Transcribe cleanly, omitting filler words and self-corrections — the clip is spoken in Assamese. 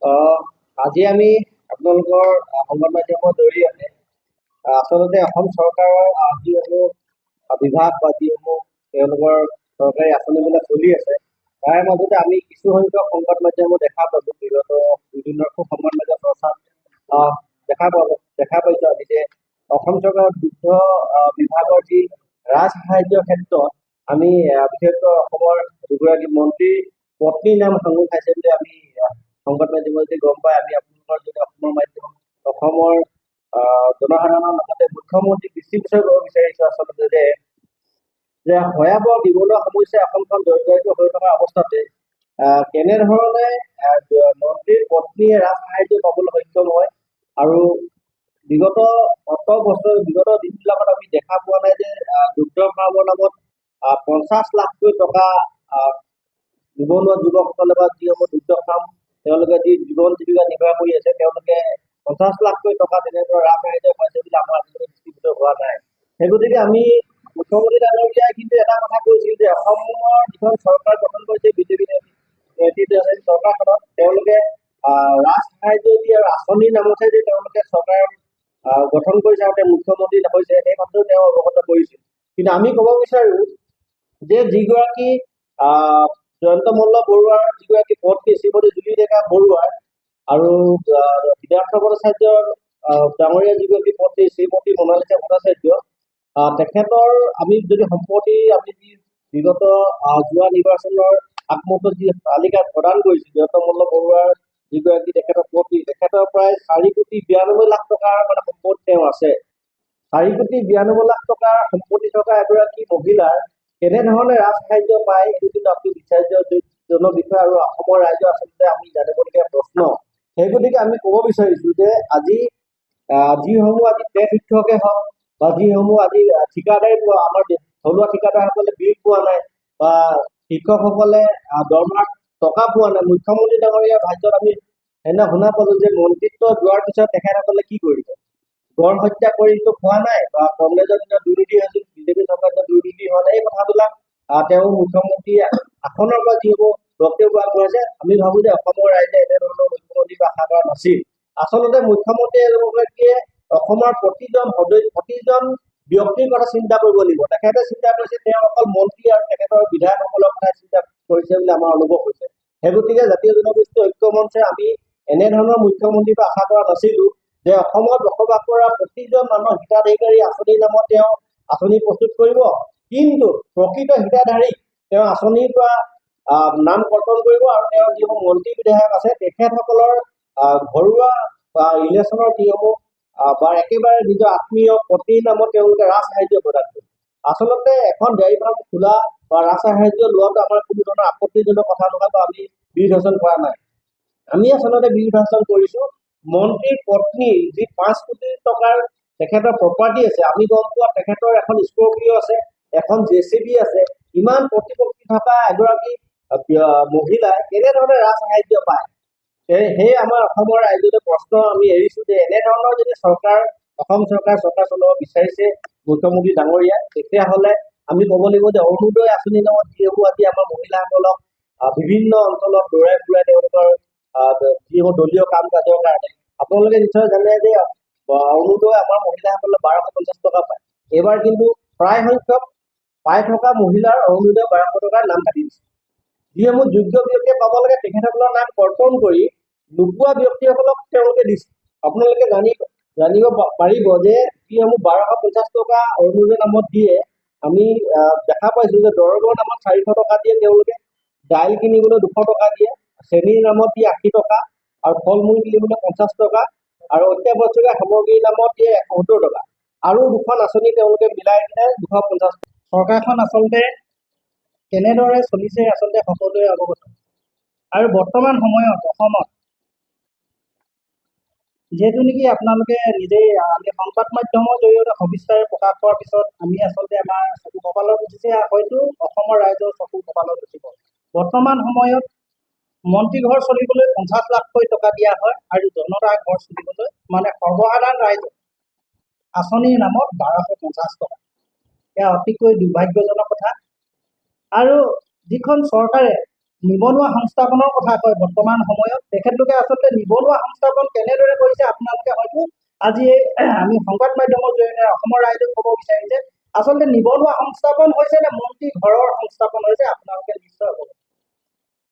আহ, আজি আমি আপোনালোকৰ সংবাদ মাধ্যমৰ জৰিয়তে আচলতে অসম চৰকাৰৰ যিসমূহ বিভাগ বা যিসমূহ তেওঁলোকৰ চৰকাৰী আঁচনিবিলাক চলি আছে তাৰে মাজতে আমি কিছু সংখ্যক সংবাদ মাধ্যমো দেখা পালো বিগত বিভিন্ন সংবাদ মাধ্যম চৰ্চাত আহ, দেখা পাইছো আমি যে অসম চৰকাৰৰ দুগ্ধ বিভাগৰ যি ৰাজসাহায্যৰ ক্ষেত্ৰত আমি বিশেষকৈ অসমৰ দুগৰাকী মন্ত্ৰীৰ পত্নীৰ নাম সাঙুৰ খাইছে বুলি আমি সংবাদ মাধ্যমত যদি গম পাই আমি আপোনালোকৰ যদি অসমৰ মাধ্যম অসমৰ জনসাধাৰণৰ লগতে মুখ্যমন্ত্ৰীক দৃষ্টি গোচৰ কৰিব বিচাৰিছো আচলতে যে ভয়াৱহ নিবনুৱা সমস্যাই অসমখন জৰ্জৰিত হৈ থকা অৱস্থাতে কেনেধৰণে মন্ত্ৰীৰ পত্নীয়ে ৰাজসাহায্য পাবলৈ সক্ষম হয় আৰু বিগত বিগত দিনবিলাকত আমি দেখা পোৱা নাই যে দুগ্ধ ফাৰ্মৰ নামত 50 লাখকৈ টকা নিবনুৱা যুৱকসকলে বা যিসমূহ দুগ্ধ ফাৰ্ম তেওঁলোকে যি জীৱন জীৱিকা নিৰ্বাহ কৰি আছে তেওঁলোকে 50 লাখকৈ টকা তেনেদৰে ৰাজসাহায্য পাইছে বুলি আমাৰ আজিলৈকে দৃষ্টিগোচৰ হোৱা নাই। সেই গতিকে আমি মুখ্যমন্ত্ৰী ডাঙৰীয়াই কিন্তু এটা কথা কৈছিল যে অসমৰ যিখন চৰকাৰ গঠন কৰিছে বিজেপি নেতৃত্বাধীন চৰকাৰখনত তেওঁলোকে ৰাজসাহায্য দি আৰু আঁচনিৰ নামতহে যে তেওঁলোকে চৰকাৰ গঠন কৰিছে আৰু তেওঁ মুখ্যমন্ত্ৰী হৈছে সেই কথাটো তেওঁ অৱগত কৰিছিল। কিন্তু আমি ক'ব বিচাৰো যে যিগৰাকী জয়ন্ত মল্ল বৰুৱাৰ যিগৰাকী পত্নী শ্ৰীমতী জুলি ডেকা বৰুৱাৰ আৰু সিদ্ধাৰ্থ ভট্টাচাৰ্যৰ ডাঙৰীয়া যিগৰাকী পত্নী শ্ৰীমতী মনালিছা ভট্টাচাৰ্য তেখেতৰ আমি যদি সম্পত্তি আমি যি বিগত যোৱা নিৰ্বাচনৰ আগমুহূৰ্তত যি তালিকা প্ৰদান কৰিছিল জয়ন্ত মল্ল বৰুৱাৰ যিগৰাকী তেখেতৰ পত্নী তেখেতৰ প্ৰায় 4,92,00,000 টকাৰ মানে সম্পত্তি তেওঁ আছে। 4,92,00,000 টকাৰ সম্পত্তি থকা এগৰাকী মহিলাৰ কেনেধৰণে ৰাজসাহায্য পায় এইটো কিন্তু আপুনি বিচাৰ্যজনক বিষয় আৰু অসমৰ ৰাইজৰ আচলতে আমি জানিবলগীয়া প্ৰশ্ন। সেই গতিকে আমি ক'ব বিচাৰিছো যে আজি যিসমূহ আজি টেট শিক্ষকে হওক বা যিসমূহ আজি ঠিকাদাৰী আমাৰ থলুৱা ঠিকাদাৰসকলে বিল পোৱা নাই বা শিক্ষকসকলে দৰমহাত টকা পোৱা নাই মুখ্যমন্ত্ৰী ডাঙৰীয়াৰ ভাষ্যত আমি সেইদিনা শুনা পালো যে মন্ত্ৰিত্ব যোৱাৰ পিছত তেখেতসকলে কি কৰিব গড় হত্যা কৰিতো খোৱা নাই বা কংগ্ৰেছৰ দিনত দুৰ্নীতি হৈছিল বিজেপি চৰকাৰৰ দুৰ্নীতি হোৱা নাই এই কথাবিলাক তেওঁ মুখ্যমন্ত্ৰী আসনৰ পৰা যিসমূহ বক্তব্য আগবঢ়াইছে আমি ভাবো যে অসমৰ ৰাইজে এনেধৰণৰ মুখ্যমন্ত্ৰীক আশা কৰা নাছিল। আচলতে মুখ্যমন্ত্ৰী এগৰাকীয়ে অসমৰ প্ৰতিজন ব্যক্তিৰ কথা চিন্তা কৰিব লাগিব। তেখেতে চিন্তা কৰিছে তেওঁ অকল মন্ত্ৰী আৰু তেখেতৰ বিধায়কসকলৰ কথা চিন্তা কৰিছে বুলি আমাৰ অনুভৱ হৈছে। সেই গতিকে জাতীয় জনগোষ্ঠী ঐক্য মঞ্চে আমি এনেধৰণৰ মুখ্যমন্ত্ৰীৰ পৰা আশা কৰা নাছিলো যে অসমত বসবাস কৰা প্ৰতিজন মানুহৰ হিতাধিকাৰী আঁচনিৰ নামত তেওঁ আঁচনি প্ৰস্তুত কৰিব কিন্তু প্ৰকৃত হিতাধাৰীক তেওঁ আঁচনিৰ পৰা নাম কৰ্তন কৰিব আৰু তেওঁৰ যিসমূহ মন্ত্ৰী বিধায়ক আছে তেখেতসকলৰ ঘৰুৱা বা ৰিলেশ্যনৰ যিসমূহ বা একেবাৰে নিজৰ আত্মীয় পত্নীৰ নামত তেওঁলোকে ৰাজসাহায্য প্ৰদান কৰিব। আচলতে এখন ডেইৰী ফাৰ্ম খোলা বা ৰাজসাহায্য লোৱাটো আমাৰ কোনো ধৰণৰ আপত্তিজনক কথা নহয় বা আমি বিৰোধাচৰণ কৰা নাই। আমি আচলতে বিৰোধাচৰণ কৰিছো মন্ত্ৰীৰ পত্নী যি 5 কোটি টকাৰ তেখেতৰ প্ৰপাৰ্টি আছে আমি গম পোৱা তেখেতৰ এখন স্কৰ্পিঅ আছে এখন JCB আছে ইমান প্ৰতিপত্তি থকা এগৰাকী মহিলাই কেনেধৰণে ৰাজসাহায্য পায় সেই আমাৰ অসমৰ ৰাইজলৈ প্ৰশ্ন আমি এৰিছো যে এনেধৰণৰ যদি অসম চৰকাৰ চলাব বিচাৰিছে মুখ্যমন্ত্ৰী ডাঙৰীয়া তেতিয়াহ'লে আমি ক'ব লাগিব যে অৰুণোদয় আঁচনিৰ নামত যিসমূহ আজি আমাৰ মহিলাসকলক বিভিন্ন অঞ্চলত দৌৰাই ফুৰাই তেওঁলোকৰ যিসমূহ দলীয় কাম কাজৰ কাৰণে আপোনালোকে নিশ্চয় জানে যে অৰুণোদয় আমাৰ মহিলাসকলে 1250 টকা পায়। এইবাৰ কিন্তু প্ৰায় সংখ্যক পাই থকা মহিলাৰ অৰুণোদয় 1200 টকাৰ নাম কাটি দিছে। যিসমূহ যোগ্য ব্যক্তিয়ে পাব লাগে তেখেতসকলৰ নাম কৰ্তন কৰি নোপোৱা ব্যক্তিসকলক তেওঁলোকে দিছে। আপোনালোকে জানিব পাৰিব যে যিসমূহ 1250 টকা অৰুণোদয় নামত দিয়ে আমি দেখা পাইছো যে দৰঙৰ নামত 400 টকা দিয়ে তেওঁলোকে দাইল কিনিবলৈ 200 টকা দিয়ে চেনীৰ নামত দিয়ে 80 টকা আৰু ফল মূল কিনিবলৈ 50 টকা আৰু অত্যাৱশ্যকীয় সামগ্ৰীৰ নামত দিয়ে 70 টকা আৰু দুখন আঁচনি তেওঁলোকে মিলাই কিনে 250 চৰকাৰখন আচলতে কেনেদৰে চলিছে আচলতে সকলোৱে অৱগত আৰু বৰ্তমান সময়ত অসমত যিহেতু নেকি আপোনালোকে নিজেই সংবাদ মাধ্যমৰ জৰিয়তে সবিস্তাৰে প্ৰকাশ কৰাৰ পিছত আমি আচলতে আমাৰ চকু কপালত উঠিছে হয়তো অসমৰ ৰাইজৰ চকু কপালত উঠিব। বৰ্তমান সময়ত মন্ত্ৰী ঘৰ চলিবলৈ 50 লাখকৈ টকা দিয়া হয় আৰু জনতা ঘৰ চলিবলৈ মানে সৰ্বসাধাৰণ ৰাইজৰ আঁচনিৰ নামত 1250 টকা। এয়া অতিকৈ দুৰ্ভাগ্যজনক কথা আৰু যিখন চৰকাৰে নিবনুৱা সংস্থাপনৰ কথা কয় বৰ্তমান সময়ত তেখেতলোকে আচলতে নিবনুৱা সংস্থাপন কেনেদৰে কৰিছে আপোনালোকে হয়তো আজি আমি সংবাদ মাধ্যমৰ জৰিয়তে অসমৰ ৰাইজক ক'ব বিচাৰিছে আচলতে নিবনুৱা সংস্থাপন হৈছে নে মন্ত্ৰী ঘৰৰ সংস্থাপন হৈছে আপোনালোকে নিশ্চয়